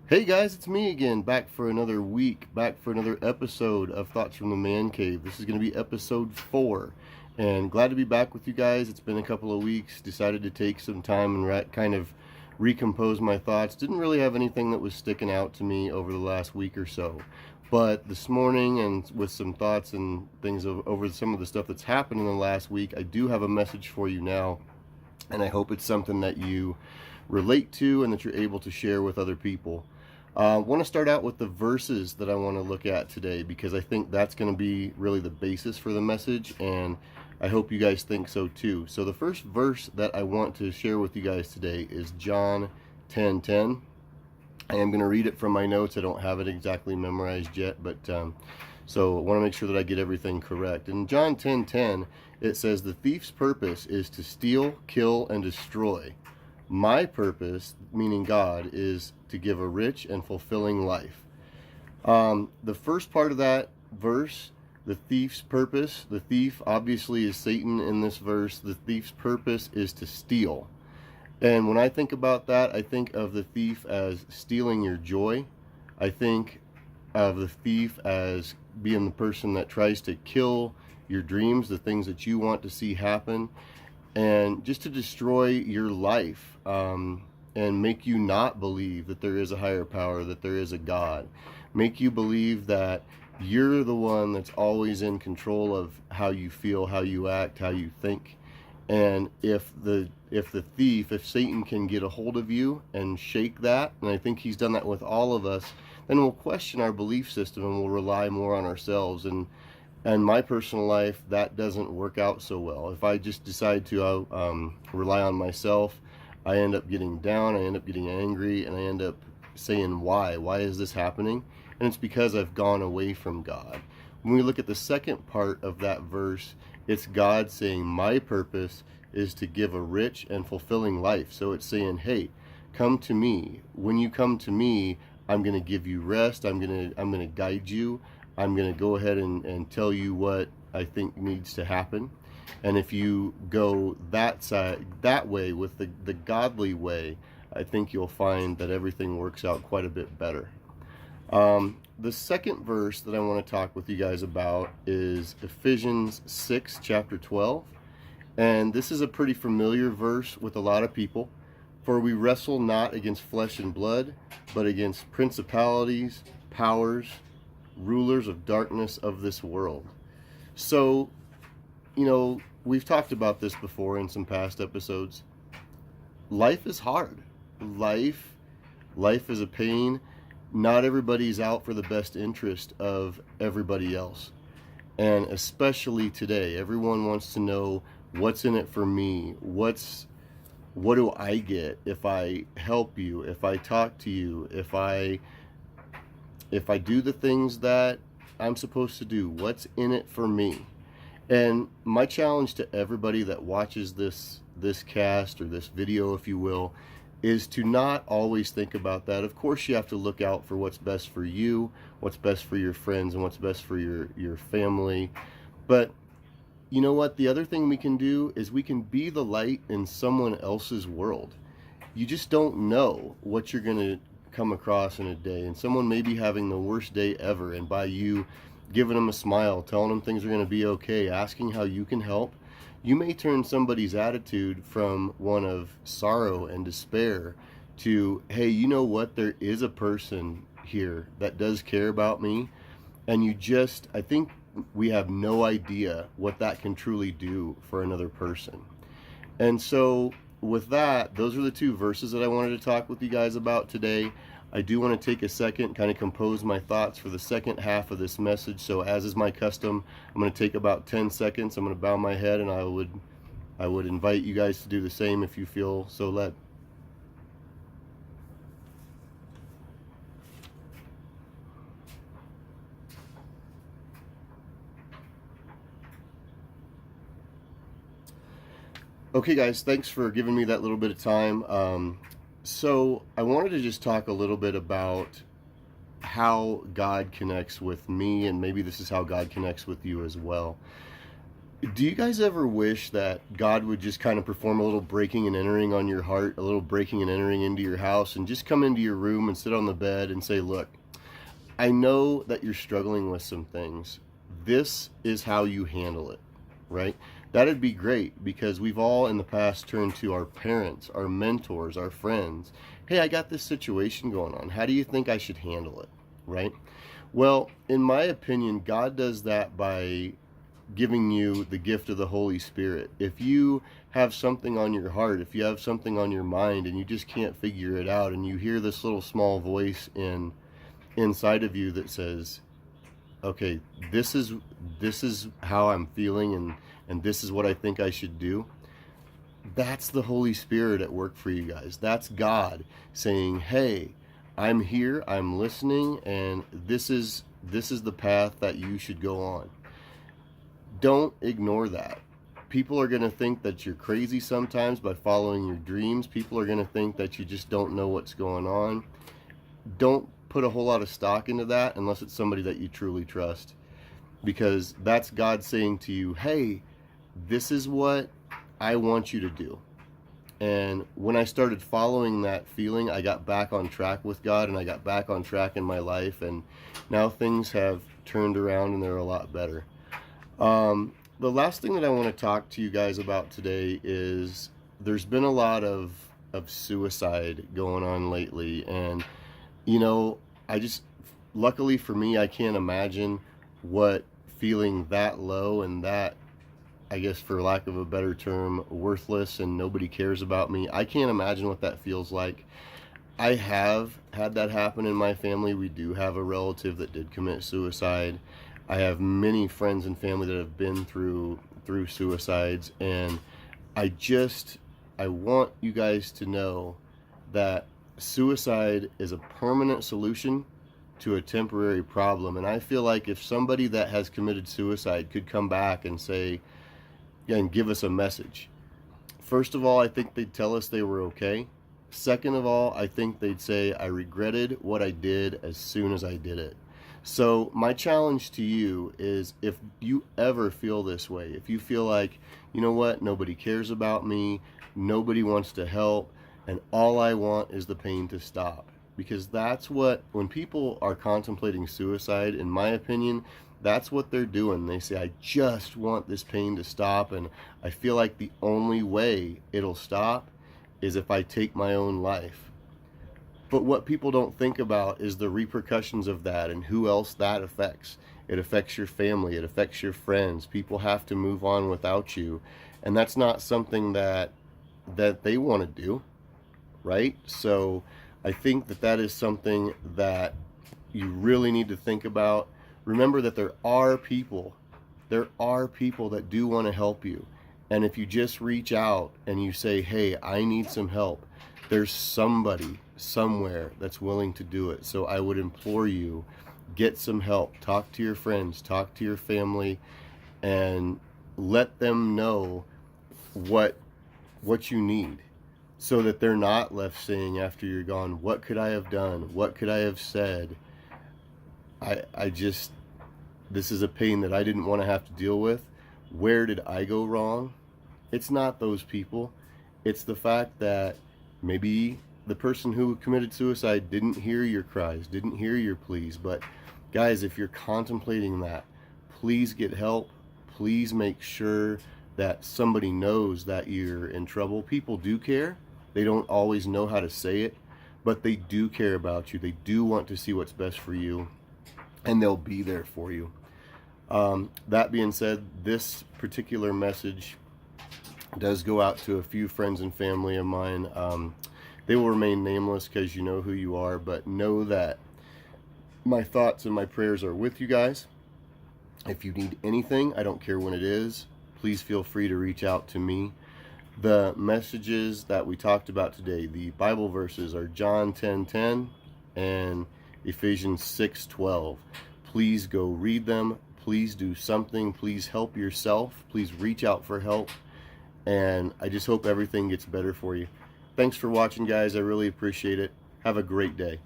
Hey guys, it's me again, back for another week, back for another episode of Thoughts from the Man Cave. This is going to be episode 4, and glad to be back with you guys. It's been a couple of weeks, decided to take some time and kind of recompose my thoughts. Didn't really have anything that was sticking out to me over the last week or so, but this morning, and with some thoughts and things over some of the stuff that's happened in the last week, I do have a message for you now, and I hope it's something that you relate to and that you're able to share with other people. I want to start out with the verses that I want to look at today, because I think that's going to be really the basis for the message, and I hope you guys think so too. So the first verse that I want to share with you guys today is John 10:10. I am going to read it from my notes. I don't have it exactly memorized yet, but so I want to make sure that I get everything correct. In John 10:10, it says, "The thief's purpose is to steal, kill, and destroy. My purpose," meaning God, "is to give a rich and fulfilling life." The first part of that verse, the thief's purpose, the thief obviously is Satan in this verse. The thief's purpose is to steal. And when I think about that, I think of the thief as stealing your joy. I think of the thief as being the person that tries to kill your dreams, the things that you want to see happen, and just to destroy your life, and make you not believe that there is a higher power, that there is a God. Make you believe that you're the one that's always in control of how you feel, how you act, how you think. And if Satan can get a hold of you and shake that, and I think he's done that with all of us, then we'll question our belief system and we'll rely more on ourselves. And my personal life, that doesn't work out so well. If I just decide to rely on myself, I end up getting down, I end up getting angry, and I end up saying, why is this happening? And it's because I've gone away from God. When we look at the second part of that verse, it's God saying, my purpose is to give a rich and fulfilling life. So it's saying, hey, come to me. When you come to me, I'm going to give you rest. I'm going to guide you. I'm going to go ahead and tell you what I think needs to happen. And if you go that way, with the godly way, I think you'll find that everything works out quite a bit better. The second verse that I want to talk with you guys about is Ephesians 6, chapter 12. And this is a pretty familiar verse with a lot of people. "For we wrestle not against flesh and blood, but against principalities, powers, rulers of darkness of this world." So, we've talked about this before in some past episodes. Life is hard. Life is a pain. Not everybody's out for the best interest of everybody else. And especially today, everyone wants to know, what's in it for me? What do I get if I help you, if I talk to you, if I do the things that I'm supposed to do? What's in it for me? And my challenge to everybody that watches this cast, or this video, if you will, is to not always think about that. Of course, you have to look out for what's best for you, what's best for your friends, and what's best for your family. But you know what? The other thing we can do is we can be the light in someone else's world. You just don't know what you're going to come across in a day, and someone may be having the worst day ever, and by you giving them a smile, telling them things are going to be okay, asking how you can help, you may turn somebody's attitude from one of sorrow and despair to, hey, you know what, there is a person here that does care about me. And I think we have no idea what that can truly do for another person. And so with that, those are the two verses that I wanted to talk with you guys about today. I do want to take a second, kind of compose my thoughts for the second half of this message. So as is my custom, I'm going to take about 10 seconds. I'm going to bow my head, and I would invite you guys to do the same if you feel so led. Okay guys, thanks for giving me that little bit of time. So I wanted to just talk a little bit about how God connects with me, and maybe this is how God connects with you as well. Do you guys ever wish that God would just kind of perform a little breaking and entering on your heart, a little breaking and entering into your house, and just come into your room and sit on the bed and say, look, I know that you're struggling with some things. This is how you handle it, right? That'd be great, because we've all in the past turned to our parents, our mentors, our friends. Hey, I got this situation going on. How do you think I should handle it, right? Well, in my opinion, God does that by giving you the gift of the Holy Spirit. If you have something on your heart, if you have something on your mind and you just can't figure it out, and you hear this little small voice inside of you that says, okay, this is how I'm feeling, and this is what I think I should do. That's the Holy Spirit at work for you guys. That's God saying, hey, I'm here, I'm listening, and this is the path that you should go on. Don't ignore that. People are going to think that you're crazy sometimes by following your dreams. People are going to think that you just don't know what's going on. Don't put a whole lot of stock into that unless it's somebody that you truly trust, because that's God saying to you, hey, this is what I want you to do. And when I started following that feeling, I got back on track with God, and I got back on track in my life, and now things have turned around and they're a lot better. The last thing that I want to talk to you guys about today is there's been a lot of suicide going on lately, and I just, luckily for me, I can't imagine what feeling that low and that, I guess for lack of a better term, worthless and nobody cares about me. I can't imagine what that feels like. I have had that happen in my family. We do have a relative that did commit suicide. I have many friends and family that have been through suicides, and I want you guys to know that suicide is a permanent solution to a temporary problem. And I feel like if somebody that has committed suicide could come back and say, and give us a message, first of all, I think they'd tell us they were okay. Second of all, I think they'd say, I regretted what I did as soon as I did it. So my challenge to you is, if you ever feel this way, if you feel like, you know what, nobody cares about me, nobody wants to help, and all I want is the pain to stop. Because that's what, when people are contemplating suicide, in my opinion, that's what they're doing. They say, I just want this pain to stop, and I feel like the only way it'll stop is if I take my own life. But what people don't think about is the repercussions of that and who else that affects. It affects your family, it affects your friends. People have to move on without you. And that's not something that they want to do, right? So I think that is something that you really need to think about. Remember that there are people that do want to help you. And if you just reach out and you say, hey, I need some help, there's somebody somewhere that's willing to do it. So I would implore you, get some help. Talk to your friends, talk to your family, and let them know what you need, so that they're not left saying after you're gone, what could I have done? What could I have said? This is a pain that I didn't want to have to deal with. Where did I go wrong? It's not those people. It's the fact that maybe the person who committed suicide didn't hear your cries, didn't hear your pleas. But guys, if you're contemplating that, please get help. Please make sure that somebody knows that you're in trouble. People do care. They don't always know how to say it, but they do care about you. They do want to see what's best for you, and they'll be there for you. That being said, this particular message does go out to a few friends and family of mine. They will remain nameless because you know who you are, but know that my thoughts and my prayers are with you guys. If you need anything, I don't care when it is, please feel free to reach out to me. The messages that we talked about today, the Bible verses, are John 10:10 and Ephesians 6:12. Please go read them. Please do something. Please help yourself. Please reach out for help. And I just hope everything gets better for you. Thanks for watching, guys. I really appreciate it. Have a great day.